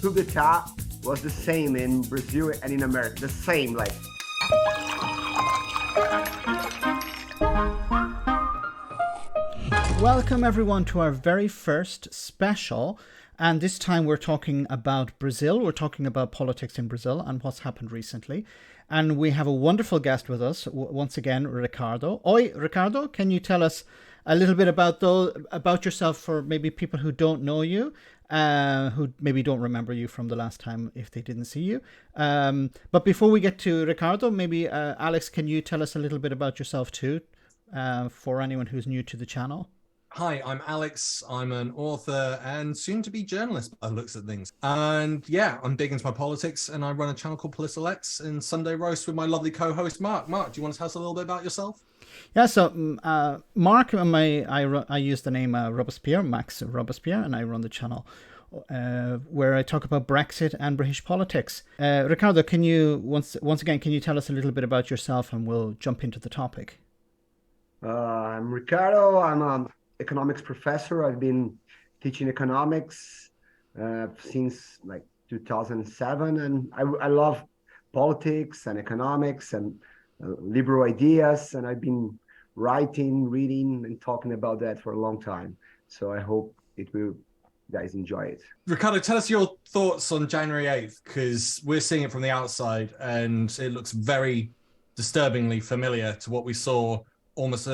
coup d'etat was the same in Brazil and in America. The same, like. Welcome everyone to our very first special, and this time we're talking about Brazil. We're talking about politics in Brazil and what's happened recently. And we have a wonderful guest with us, once again, Ricardo. Oi, Ricardo, can you tell us a little bit about yourself for maybe people who don't know you, who maybe don't remember you from the last time if they didn't see you. But before we get to Ricardo, maybe Alex, can you tell us a little bit about yourself too, for anyone who's new to the channel? Hi, I'm Alex. I'm an author and soon-to-be journalist by the looks of things. And yeah, I'm big into my politics, and I run a channel called Political X and Sunday Roast with my lovely co-host, Mark. Mark, do you want to tell us a little bit about yourself? Yeah, so Mark, I use the name Robespierre, Max Robespierre, and I run the channel where I talk about Brexit and British politics. Ricardo, can you, once again, can you tell us a little bit about yourself, and we'll jump into the topic? I'm Ricardo. I'm an economics professor. I've been teaching economics since like 2007, and I love politics and economics and liberal ideas, and I've been writing, reading, and talking about that for a long time. So I hope you guys enjoy it. Ricardo, tell us your thoughts on January 8th, because we're seeing it from the outside, and it looks very disturbingly familiar to what we saw almost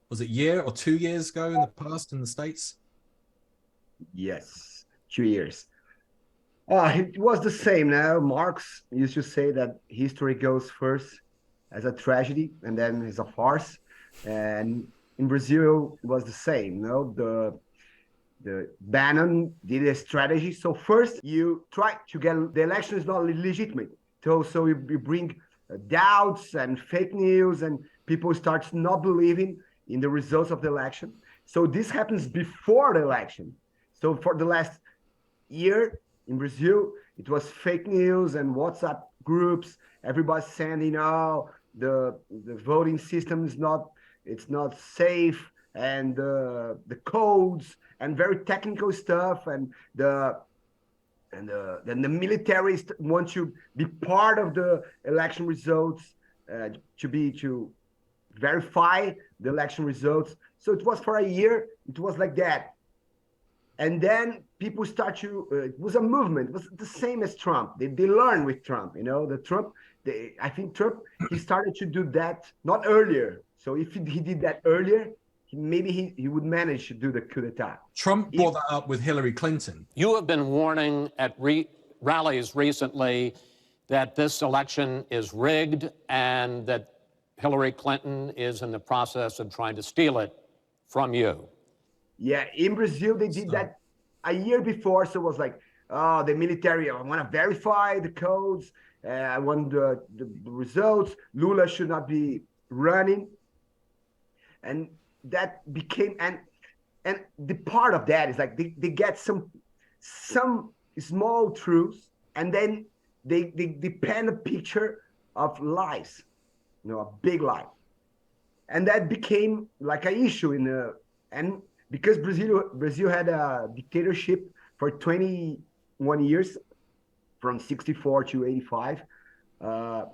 was it year or 2 years ago in the past in the States? Yes, 2 years. It was the same. Now, Marx used to say that history goes first as a tragedy and then as a farce. And in Brazil, it was the same. The Bannon did a strategy. So first, you try to get the election is not legitimate. So you bring doubts and fake news, and people start not believing in the results of the election. So this happens before the election. So for the last year in Brazil, it was fake news and WhatsApp groups. Everybody's sending, the voting system is not safe, and the codes and very technical stuff, and then the military want to be part of the election results, to verify the election results. So it was for a year, it was like that. And then people start to, it was a movement. It was the same as Trump. They learned with Trump, I think Trump, he started to do that, not earlier. So if he did that earlier, maybe he would manage to do the coup d'etat. Trump brought that up with Hillary Clinton. You have been warning at rallies recently that this election is rigged and that Hillary Clinton is in the process of trying to steal it from you. Yeah, in Brazil, they did that a year before. So it was like, the military, I want to verify the codes. I want the results. Lula should not be running. And that became, and the part of that is like they get some small truths, and then they pen a picture of lies, a big lie. And that became like an issue and because Brazil had a dictatorship for 21 years, from 64 to 85. The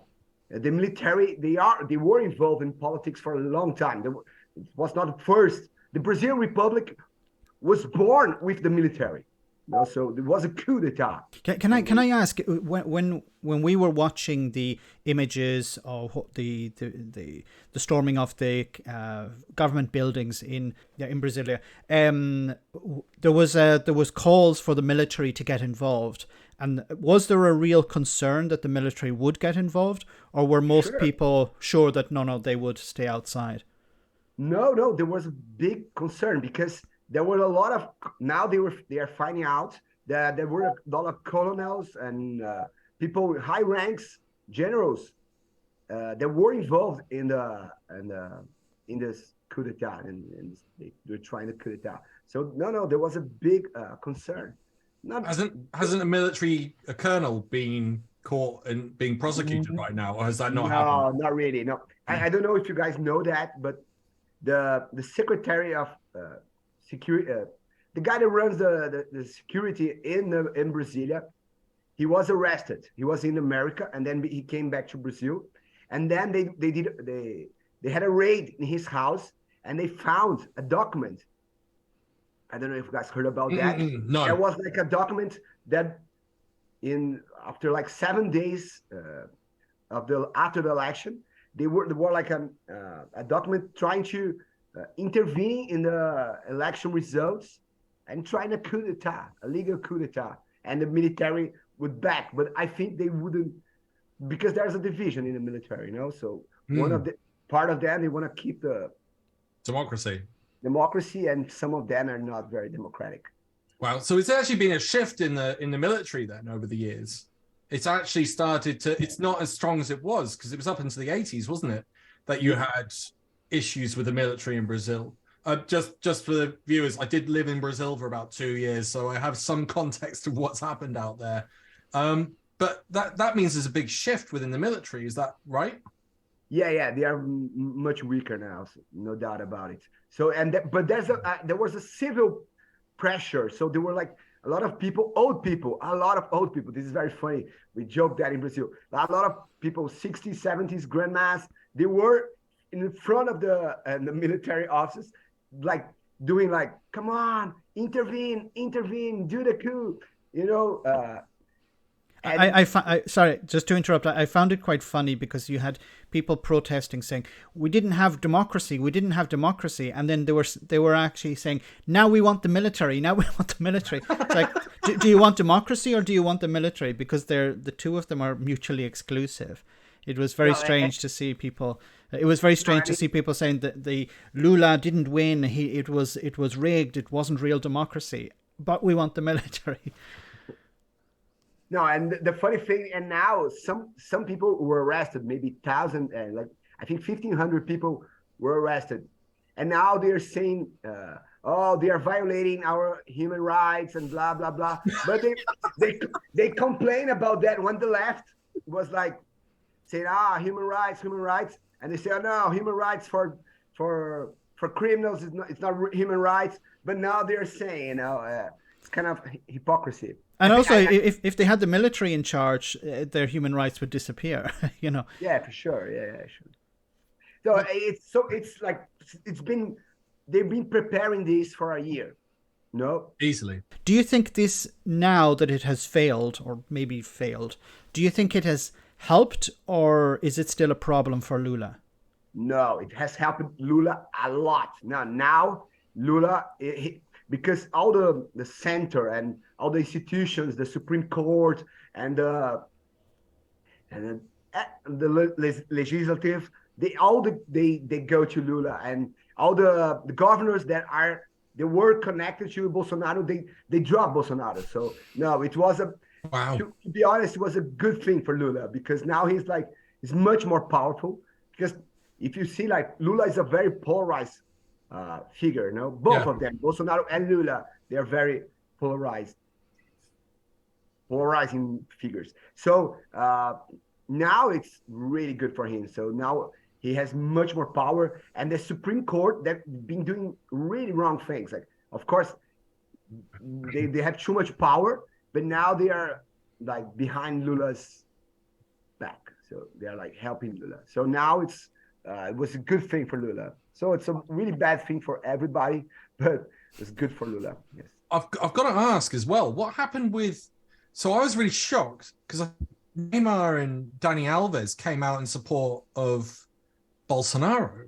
military, they were involved in politics for a long time. It was not first. The Brazilian Republic was born with the military. So there was a coup d'etat. Can I ask, when we were watching the images of the storming of the government buildings in Brasilia, there was calls for the military to get involved, and was there a real concern that the military would get involved, or were most people sure that no they would stay outside? No, there was a big concern because there were a lot of, now they are finding out that there were a lot of colonels and people with high ranks, generals, that were involved in this coup d'etat, and they were trying to coup d'etat. So no, there was a big concern. Hasn't a colonel been caught and being prosecuted right now, or has that not happened? No, not really. No, I don't know if you guys know that, but the secretary of security, the guy that runs the security in Brasilia, he was arrested. He was in America, and then he came back to Brazil, and then they had a raid in his house, and they found a document. I don't know if you guys heard about that. No. There was like a document that after like 7 days after the election, there were like a document trying to intervene in the election results and trying a legal coup d'etat, and the military would back. But I think they wouldn't, because there's a division in the military, So part of them, they want to keep the democracy, and some of them are not very democratic. Wow. So it's actually been a shift in the military then over the years. It's actually started to, it's not as strong as it was, because it was up into the 80s, wasn't it? That you had issues with the military in Brazil. Just for the viewers, I did live in Brazil for about 2 years, so I have some context of what's happened out there. But that means there's a big shift within the military. Is that right? Yeah, they are much weaker now, so no doubt about it. So but there was a civil pressure. So there were like a lot of old people. This is very funny. We joke that in Brazil, a lot of people, 60s, 70s, grandmas, they were in front of the military offices, like doing like, come on, intervene, do the coup, sorry, just to interrupt. I found it quite funny because you had people protesting, saying we didn't have democracy, and then they were actually saying, now we want the military. It's like, do you want democracy or do you want the military? Because the two of them are mutually exclusive. It was very strange to see people. It was very strange to see people saying that the Lula didn't win. It was rigged. It wasn't real democracy. But we want the military. No, and the funny thing, and now some people were arrested, maybe 1,000, and like I think 1,500 people were arrested, and now they're saying, they are violating our human rights and blah blah blah. But they complain about that when the left was like saying, human rights, and they say, oh no, human rights for criminals, it's not human rights. But now they're saying, it's kind of hypocrisy. And also, if they had the military in charge, their human rights would disappear. Yeah, for sure. Yeah, sure. So they've been preparing this for a year. No, easily. Do you think this, now that it has failed, or maybe failed, do you think it has helped, or is it still a problem for Lula? No, it has helped Lula a lot. Now Lula, because all the center and all the institutions, the Supreme Court and the legislative, they go to Lula, and all the governors they were connected to Bolsonaro, they dropped Bolsonaro. So no, it was wow. To be honest, it was a good thing for Lula, because now he's much more powerful. Because if you see, like, Lula is a very polarized figure, both of them, Bolsonaro and Lula, they are very polarizing figures. So now it's really good for him. So now he has much more power, and the Supreme Court, they've been doing really wrong things. Like, of course, they have too much power, but now they are like behind Lula's back. So they are like helping Lula. So now it was a good thing for Lula. So it's a really bad thing for everybody, but it's good for Lula. Yes. I've got to ask as well, what happened with... So I was really shocked because Neymar and Dani Alves came out in support of Bolsonaro,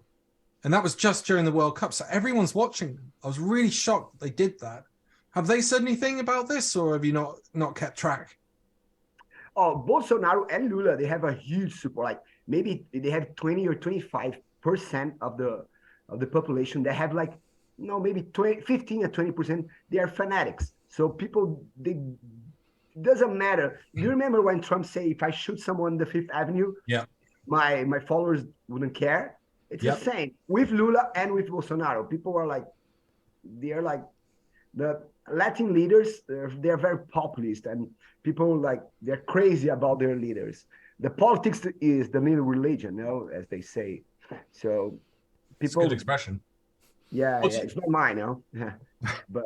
and that was just during the World Cup. So everyone's watching them. I was really shocked they did that. Have they said anything about this, or have you not kept track? Oh, Bolsonaro and Lula, they have a huge support. Like, maybe they have 20 or 25% of the population that have, like, maybe 15 or 20%. They are fanatics. So people, doesn't matter. Do you remember when Trump said, if I shoot someone on the Fifth Avenue, my followers wouldn't care? It's the same with Lula and with Bolsonaro. People are like, they're like, the Latin leaders, they're very populist, and people, like, they're crazy about their leaders. The politics is the new religion, as they say. So people. It's a good expression. Yeah, it's not mine, but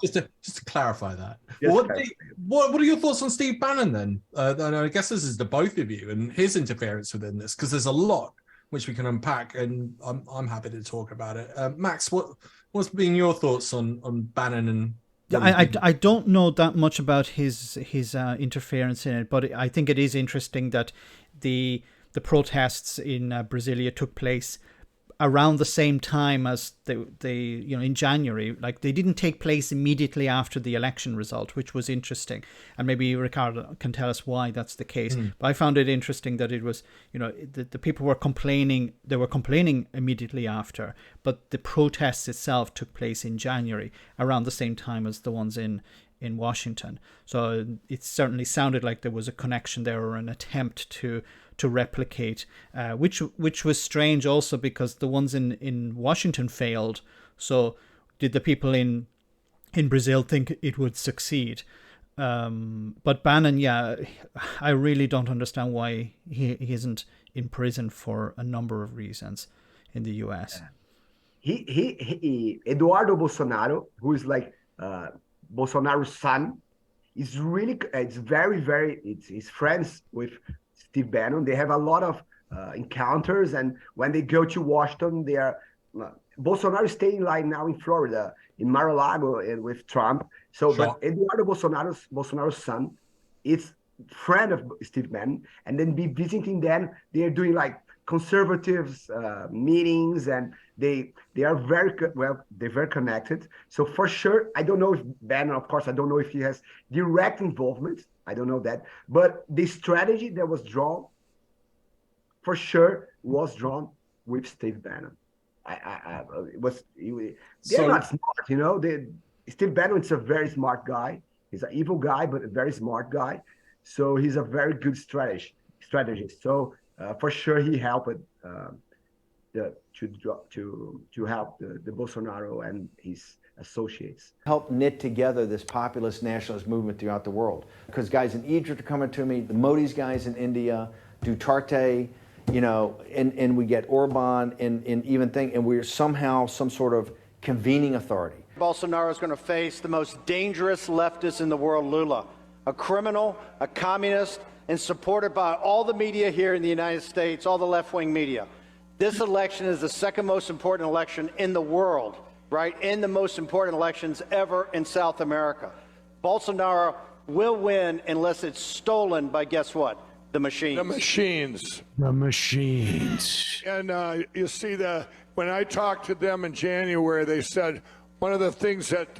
just to clarify that. What are your thoughts on Steve Bannon then? And I guess this is to both of you and his interference within this, because there's a lot which we can unpack, and I'm happy to talk about it. Max, what's been your thoughts on Bannon and? I don't know that much about his interference in it, but I think it is interesting that the protests in Brasilia took place around the same time as they in January. Like, they didn't take place immediately after the election result, which was interesting. And maybe Ricardo can tell us why that's the case. But I found it interesting that it was, the people were complaining. They were complaining immediately after, but the protests itself took place in January around the same time as the ones in Washington. So it certainly sounded like there was a connection there, or an attempt to replicate, which was strange also, because the ones in Washington failed. So did the people in Brazil think it would succeed? But Bannon, I really don't understand why he isn't in prison for a number of reasons in the US. He Eduardo Bolsonaro, who is like Bolsonaro's son, is really, it's very, he's friends with Steve Bannon. They have a lot of encounters, and when they go to Washington, they are Bolsonaro is staying like now in Florida, in Mar-a-Lago, and with Trump. So, Sure. But Eduardo Bolsonaro's son is friend of Steve Bannon, and then be visiting them. They are doing like conservatives meetings, and they are they're very connected. So for sure, I don't know if Bannon, of course, I don't know if he has direct involvement. I don't know that, but the strategy that was drawn, for sure, was drawn with Steve Bannon. They're not smart, Steve Bannon is a very smart guy. He's an evil guy, but a very smart guy. So he's a very good strategist. So for sure, he helped to help the Bolsonaro and his associates. Help knit together this populist nationalist movement throughout the world. Because guys in Egypt are coming to me, the Modi's guys in India, Duterte, and we get Orban and even and we're somehow some sort of convening authority. Bolsonaro is going to face the most dangerous leftist in the world, Lula, a criminal, a communist, and supported by all the media here in the United States, all the left-wing media. This election is the second most important election in the world, right? In the most important elections ever in South America. Bolsonaro will win unless it's stolen by, guess what? The machines. The machines. The machines. And you see, when I talked to them in January, they said one of the things that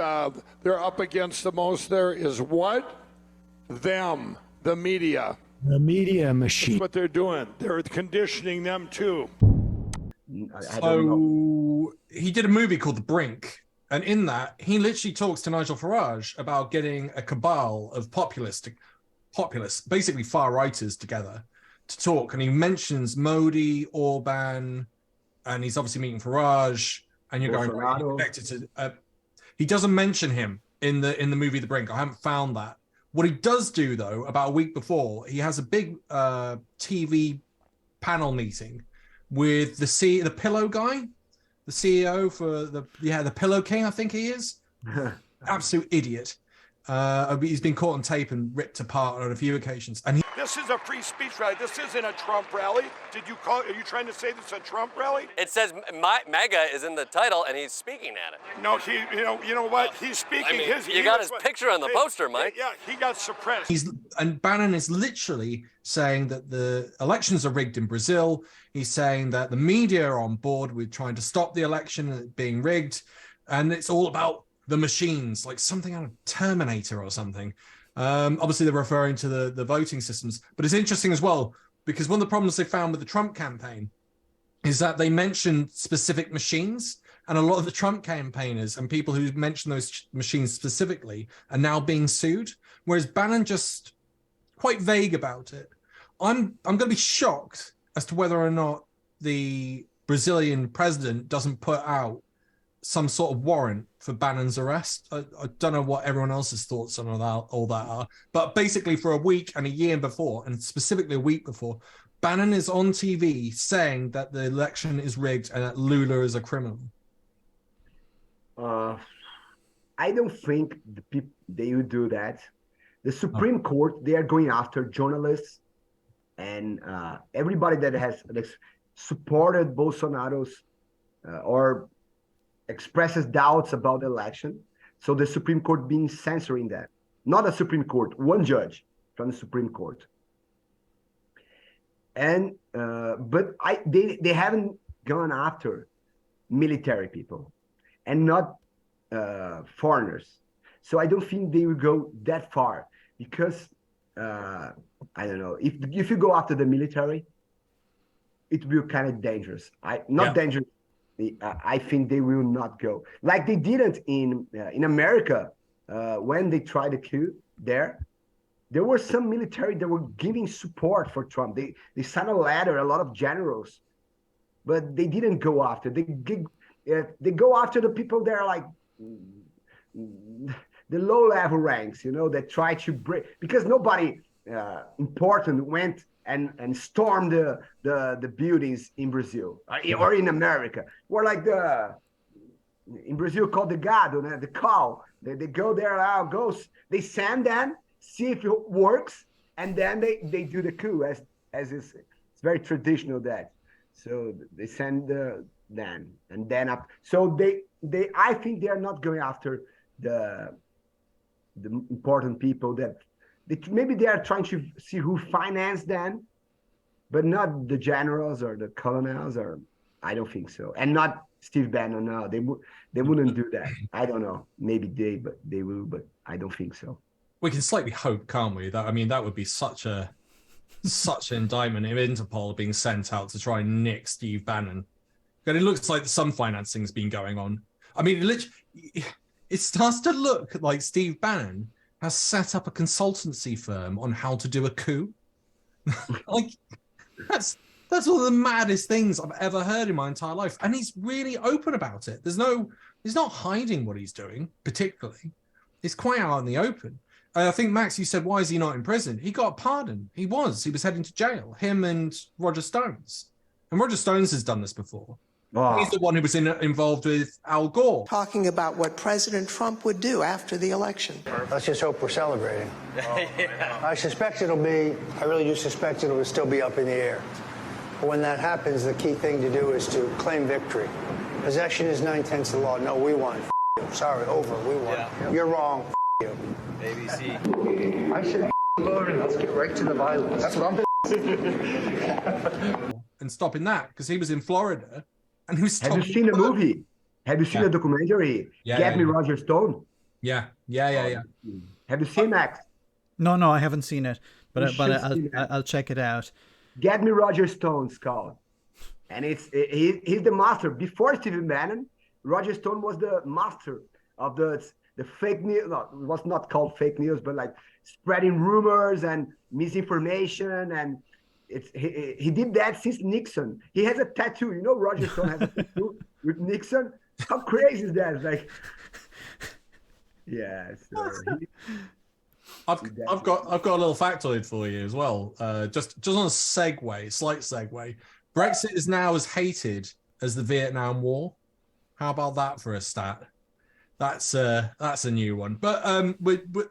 they're up against the most there is what? Them, the media. The media machine. That's what they're doing. They're conditioning them too. So he did a movie called The Brink, and in that he literally talks to Nigel Farage about getting a cabal of populists, basically far righters, together to talk. And he mentions Modi, Orban, and he's obviously meeting Farage. And you're going, connected to. He doesn't mention him in the movie The Brink. I haven't found that. What he does do, though, about a week before, he has a big TV panel meeting with the Pillow guy, the CEO for the Pillow King, I think he is. Absolute idiot. He's been caught on tape and ripped apart on a few occasions. And This is a free speech rally. This isn't a Trump rally. Are you trying to say this is a Trump rally? It says MAGA is in the title, and he's speaking at it. No, you know what? He's speaking you got his picture on the poster, Mike. Yeah, he got suppressed. And Bannon is literally saying that the elections are rigged in Brazil. He's saying that the media are on board with trying to stop the election being rigged. And it's all about the machines, like something out of Terminator or something. Obviously, they're referring to the voting systems. But it's interesting as well, because one of the problems they found with the Trump campaign is that they mentioned specific machines. And a lot of the Trump campaigners and people who mentioned those machines specifically are now being sued. Whereas Bannon just quite vague about it. I'm going to be shocked as to whether or not the Brazilian president doesn't put out some sort of warrant for Bannon's arrest. I don't know what everyone else's thoughts on all that are, but basically for a week and a year before, and specifically a week before, Bannon is on TV saying that the election is rigged and that Lula is a criminal. I don't think the people they will do that. The Supreme Court, they are going after journalists and everybody that has supported Bolsonaro's or expresses doubts about the election. So the Supreme Court being censoring that. Not a Supreme Court, one judge from the Supreme Court. And but they haven't gone after military people and not foreigners. So I don't think they will go that far because I don't know if you go after the military, it will be kind of dangerous. Dangerous. I think they will not go like they didn't in America when they tried the coup there. There were some military that were giving support for Trump. They signed a letter, a lot of generals, but they didn't go after. They go after the people that are like the low level ranks, that try to break, because nobody important went and stormed the buildings in Brazil or in America. We're like in Brazil called the gado, the cow. They go there, they send them, see if it works, and then they do the coup as it's very traditional that. So they send them and then up. So I think they are not going after the important people that maybe they are trying to see who financed them, but not the generals or the colonels, or I don't think so. And not Steve Bannon. No, they wouldn't do that. I don't know. Maybe they will, but I don't think so. We can slightly hope, can't we? That would be such an indictment of Interpol being sent out to try and nick Steve Bannon. But it looks like some financing has been going on. I mean, it starts to look like Steve Bannon has set up a consultancy firm on how to do a coup. Like, that's one of the maddest things I've ever heard in my entire life. And he's really open about it. He's not hiding what he's doing, particularly. It's quite out in the open. I think, Max, you said, why is he not in prison? He got a pardon. He was heading to jail, him and Roger Stones. And Roger Stones has done this before. Oh. He's the one who was involved with Al Gore. Talking about what President Trump would do after the election. Let's just hope we're celebrating. Yeah. I really do suspect it'll still be up in the air. But when that happens, the key thing to do is to claim victory. Possession is 9/10 of the law. No, we won. You. Sorry, over. We won. Yeah. You're wrong. You. ABC. I said, let's get right to the violence. That's what I'm. And stopping that, because he was in Florida. And he was. Have you seen the movie? Have you seen the documentary? Get Me Roger Stone. Yeah. Have you seen Max? No, I haven't seen it, but I'll check it out. Get Me Roger Stone's called, and he's the master. Before Stephen Bannon, Roger Stone was the master of the fake news. No, it was not called fake news, but like spreading rumors and misinformation, and he did that since Nixon. He has a tattoo. Roger Stone has a tattoo with Nixon. How crazy is that? It's like, yeah. So I've got a little factoid for you as well. Just on a slight segue. Brexit is now as hated as the Vietnam War. How about that for a stat? That's a new one, but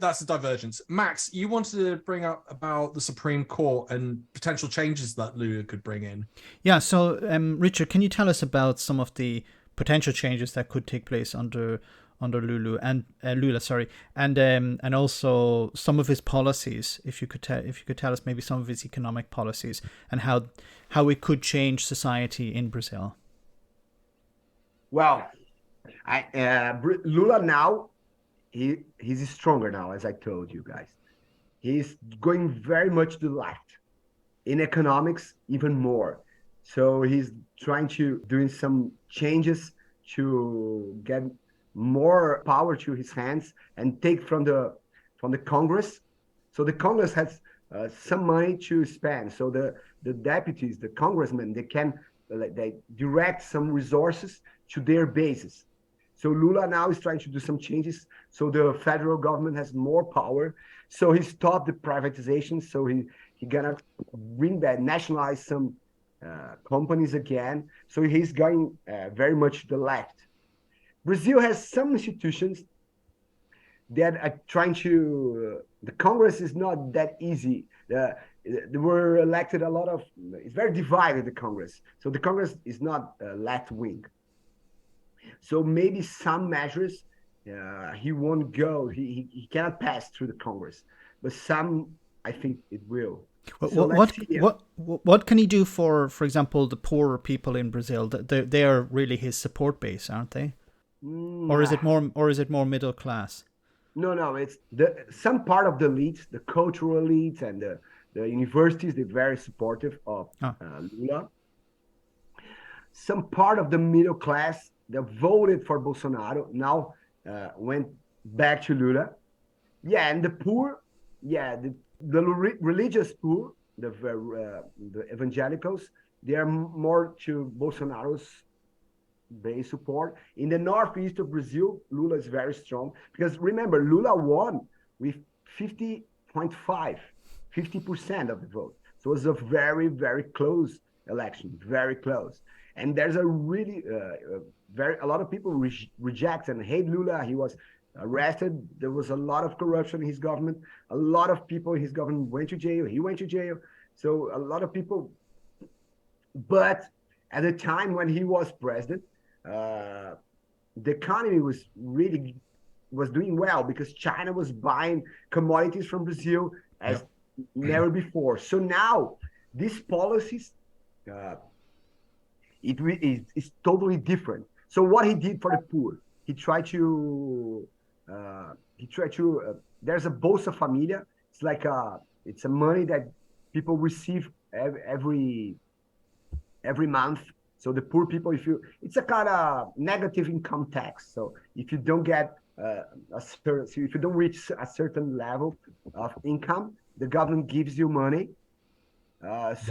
that's a divergence. Max, you wanted to bring up about the Supreme Court and potential changes that Lula could bring in. Yeah. So, Richard, can you tell us about some of the potential changes that could take place under Lula, and also some of his policies? If you could tell us maybe some of his economic policies and how it could change society in Brazil. Well. Lula now, he's stronger now, as I told you guys. He's going very much to the left. In economics, even more. So he's trying to doing some changes to get more power to his hands and take from the Congress. So the Congress has some money to spend. So the deputies, the congressmen, they direct some resources to their bases. So Lula now is trying to do some changes. So the federal government has more power. So he stopped the privatization. So he gonna bring back, nationalize some companies again. So he's going very much to the left. Brazil has some institutions that are trying to. The Congress is not that easy. They were elected a lot of. It's very divided, the Congress. So the Congress is not left wing. So maybe some measures he won't go. He cannot pass through the Congress, but some I think it will. So what can he do for example, the poorer people in Brazil? They are really his support base, aren't they? Or is it more middle class? No. It's some part of the elites, the cultural elites, and the universities. They're very supportive of Lula. Some part of the middle class that voted for Bolsonaro now went back to Lula. Yeah, and the poor, the religious poor, the evangelicals, they are more to Bolsonaro's base support. In the northeast of Brazil, Lula is very strong because remember, Lula won with 50% of the vote. So it was a very, very close election, very close. And there's a really a lot of people reject and hate Lula. He was arrested. There was a lot of corruption in his government. A lot of people in his government went to jail. He went to jail. So a lot of people. But at the time when he was president, the economy was doing well because China was buying commodities from Brazil as never before. So now these policies, it's totally different. So what he did for the poor, he tried to there's a Bolsa Familia. It's like it's a money that people receive every month. So the poor people, it's a kind of negative income tax. So if you don't get if you don't reach a certain level of income, the government gives you money. It's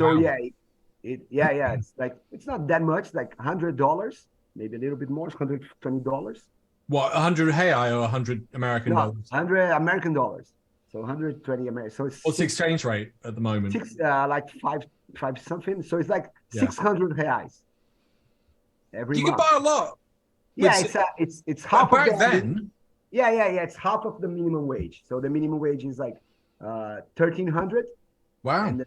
like, it's not that much, like $100, maybe a little bit more, $120. What, 100 reais or 100 American dollars? 100 American dollars. So 120 American. So it's what's the exchange rate at the moment? Like five something. So it's like 600 reais every month. You can buy a lot. Yeah, it's half of back then. Yeah. It's half of the minimum wage. So the minimum wage is like 1,300. Wow. And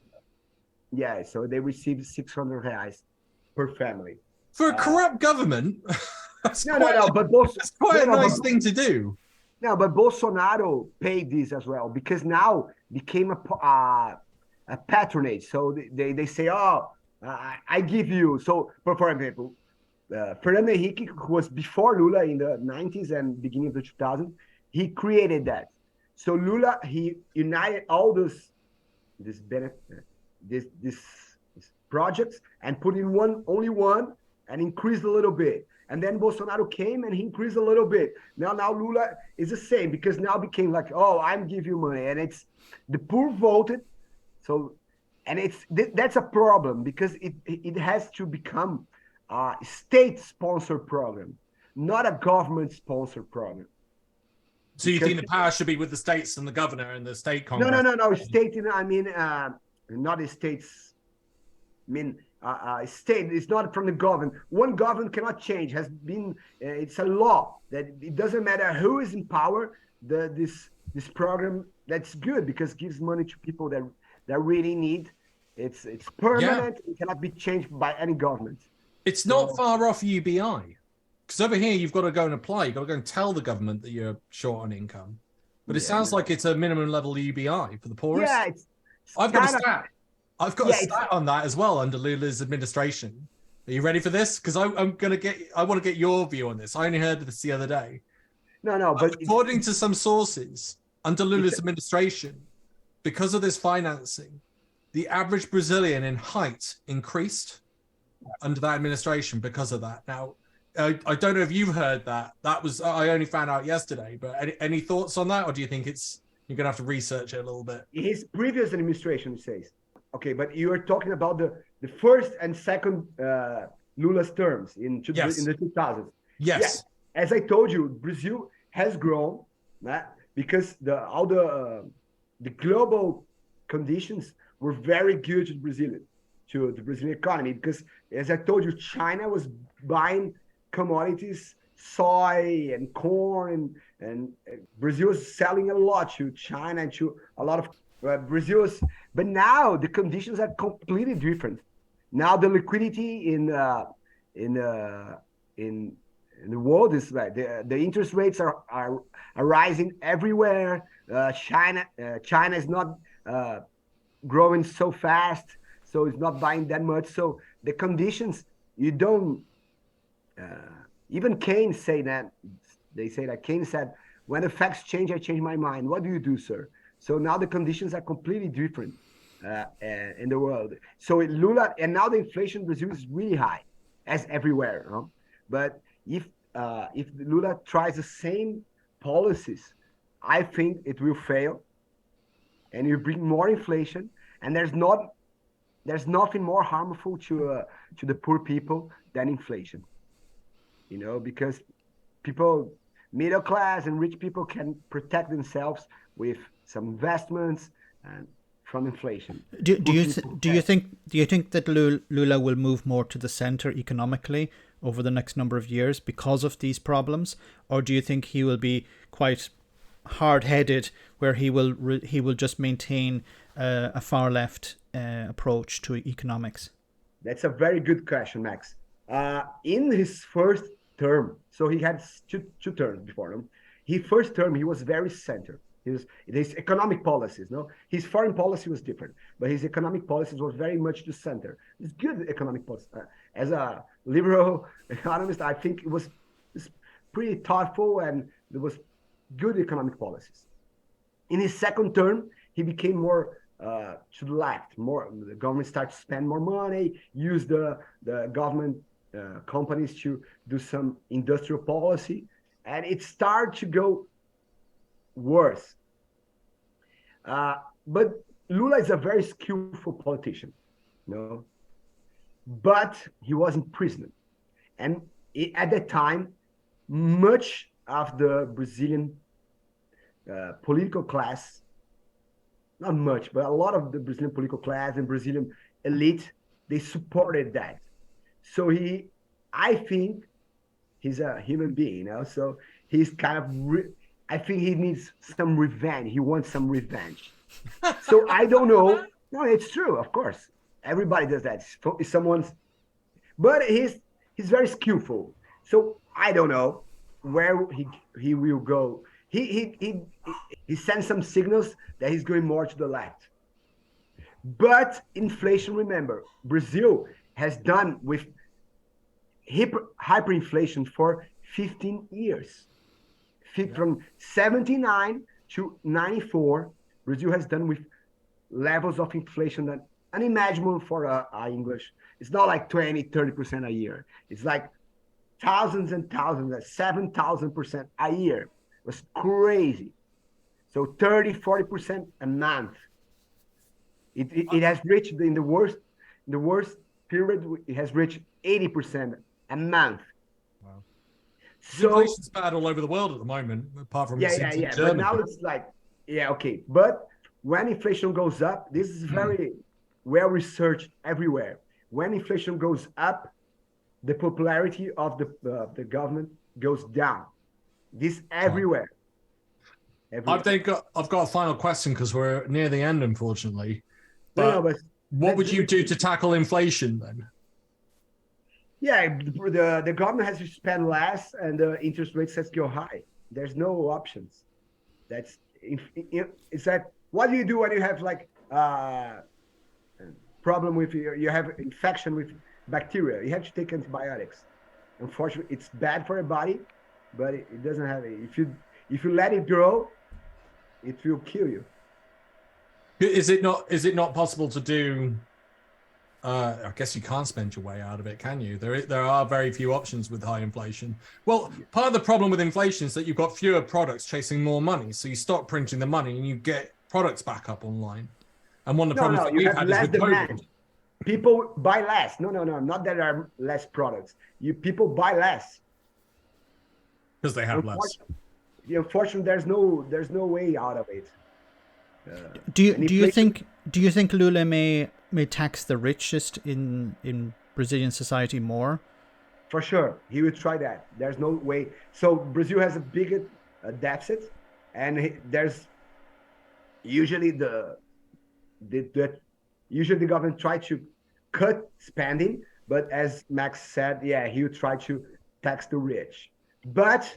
so they receive 600 reais per family. For a corrupt government, that's quite a nice thing to do. No, but Bolsonaro paid this as well because now became a patronage. So they say, I give you. So, for example, Fernando Henrique, who was before Lula in the 90s and beginning of the 2000s, he created that. So Lula, he united all these projects and put in only one and increased a little bit. And then Bolsonaro came and he increased a little bit. Now Lula is the same because now became like, I'm giving you money. And it's the poor voted. So, and that's a problem because it has to become a state-sponsored program, not a government-sponsored program. So you think the power should be with the states and the governor and the state Congress? No. State, not the states. State is not from the government. One government cannot change. It's a law that it doesn't matter who is in power. This program, that's good because it gives money to people that really need. It's permanent. It cannot be changed by any government. It's not far off UBI. Because over here, you've got to go and apply. You've got to go and tell the government that you're short on income. But it sounds like it's a minimum level UBI for the poorest. Yeah, I've got a stat. I've got a stat on that as well under Lula's administration. Are you ready for this? Because I want to get your view on this. I only heard this the other day. No, but according to some sources, under Lula's administration, because of this financing, the average Brazilian in height increased under that administration because of that. Now, I don't know if you've heard that. I only found out yesterday. But any thoughts on that, or do you think you're gonna have to research it a little bit? His previous administration says, okay, but you are talking about the first and second Lula's terms in the 2000s. Yes. Yeah. As I told you, Brazil has grown because all the global conditions were very good to the Brazilian economy. Because as I told you, China was buying commodities soy and corn, and Brazil is selling a lot to China and to a lot of Brazil's. But now the conditions are completely different. Now the liquidity in the world is like the interest rates are rising everywhere. China is not growing so fast, so it's not buying that much. So the conditions, you don't. Even Keynes say that. They say that Keynes said, "When the facts change, I change my mind." What do you do, sir? So now the conditions are completely different in the world. So Lula, and now the inflation in Brazil is really high, as everywhere. But if Lula tries the same policies, I think it will fail, and you bring more inflation. And there's nothing more harmful to the poor people than inflation. Because people, middle class and rich people, can protect themselves with some investments and from inflation. Do you think that Lula will move more to the center economically over the next number of years because of these problems, or do you think he will be quite hard-headed, where he will just maintain a far left approach to economics? That's a very good question, Max. In his first term, so he had two terms before him. His first term, he was very center. His economic policies, his foreign policy was different, but his economic policies was very much to center. It's good economic policy. As a liberal economist, I think it's pretty thoughtful, and there was good economic policies. In his second term, he became more to the left. The government started to spend more money, use the government companies to do some industrial policy, and it started to go worse. But Lula is a very skillful politician, but he was in prison. And at that time, much of the Brazilian political class, not much, but a lot of the Brazilian political class and Brazilian elite, they supported that. So I think he's a human being, so he's kind of, I think he needs some revenge. He wants some revenge. So I don't know. No, it's true, of course. Everybody does that. But he's very skillful. So I don't know where he will go. He sends some signals that he's going more to the left. But inflation, remember, Brazil has done with hyperinflation for 15 years. From 79 to 94, Brazil has done with levels of inflation that unimaginable for our English. It's not like 20, 30% a year. It's like thousands and thousands, 7,000% a year. It was crazy. So 30, 40% a month. It has reached in the worst period. It has reached 80% a month. Wow. So inflation's bad all over the world at the moment, apart from Germany. But now it's like, okay. But when inflation goes up, this is very well researched everywhere. When inflation goes up, the popularity of the government goes down. This everywhere. I've got a final question because we're near the end, unfortunately. But what would you do to tackle inflation then? Yeah, the government has to spend less, and the interest rates has to go high. There's no options. It's like, what do you do when you have like problem with you have infection with bacteria? You have to take antibiotics. Unfortunately, it's bad for your body, but it doesn't have it. If you let it grow, it will kill you. Is it not possible to do? I guess you can't spend your way out of it, can you? There are very few options with high inflation. Well, part of the problem with inflation is that you've got fewer products chasing more money. So you stop printing the money and you get products back up online. And one of the problems that we've had is with COVID. People buy less. No, not that there are less products. People buy less. Because they have less. Unfortunately, there's no way out of it. Do you think Lula may tax the richest in Brazilian society more For sure, he will try that. There's no way. So Brazil has a big deficit, and there's usually usually the government try to cut spending, but as Max said, yeah, he will try to tax the rich, but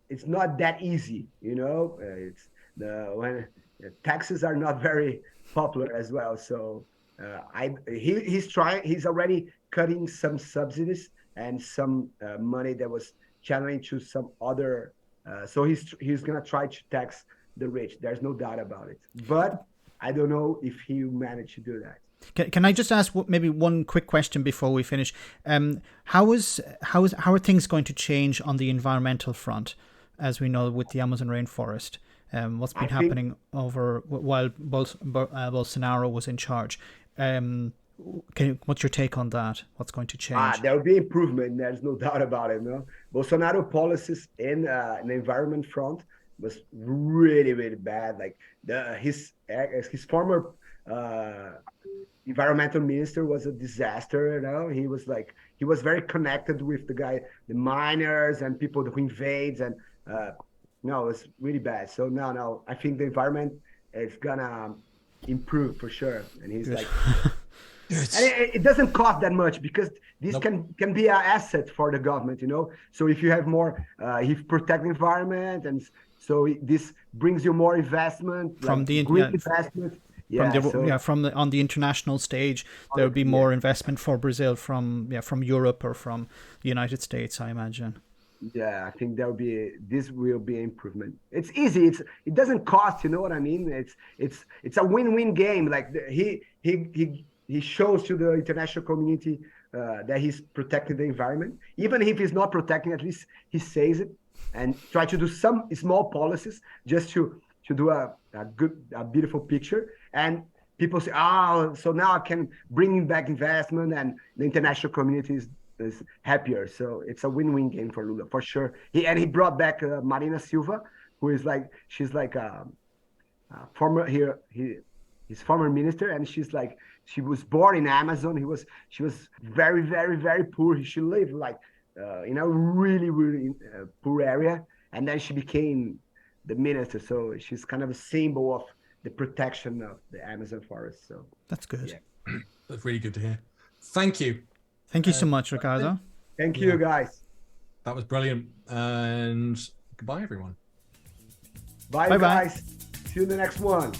it's not that easy, you know. It's when taxes are not very popular as well. So he's trying. He's already cutting some subsidies and some money that was channeling to some other. So he's gonna try to tax the rich. There's no doubt about it. But I don't know if he will manage to do that. Can I just ask maybe one quick question before we finish? How are things going to change on the environmental front, as we know with the Amazon rainforest? What's been happening over while Bolsonaro was in charge? What's your take on that? What's going to change? There will be improvement. There's no doubt about it. No, Bolsonaro policies in the environment front was really, really bad. Like his former environmental minister was a disaster. You know, he was very connected with the miners and people who invades, and no, it's really bad. So no, I think the environment is gonna improve for sure. And he's like, and it doesn't cost that much because this can be an asset for the government, you know. So if you have more, if protect the environment, and so this brings you more investment from the green investment. On the international stage, there will be more investment for Brazil from Europe or from the United States, I imagine. Yeah, I think this will be improvement. It's easy. It doesn't cost. You know what I mean? It's a win-win game. Like he shows to the international community that he's protecting the environment. Even if he's not protecting, at least he says it and try to do some small policies just to do a beautiful picture. And people say, oh, so now I can bring back investment, and the international community is happier. So it's a win-win game for Lula for sure. He brought back Marina Silva, who is she's like a former his former minister, and she was born in Amazon. She was very, very, very poor. She lived in a really, really poor area, and then she became the minister. So she's kind of a symbol of the protection of the Amazon forest. So that's good. Yeah. That's really good to hear. Thank you. Thank you so much, Ricardo. Thank you, guys. That was brilliant. And goodbye, everyone. Bye, guys. See you in the next one.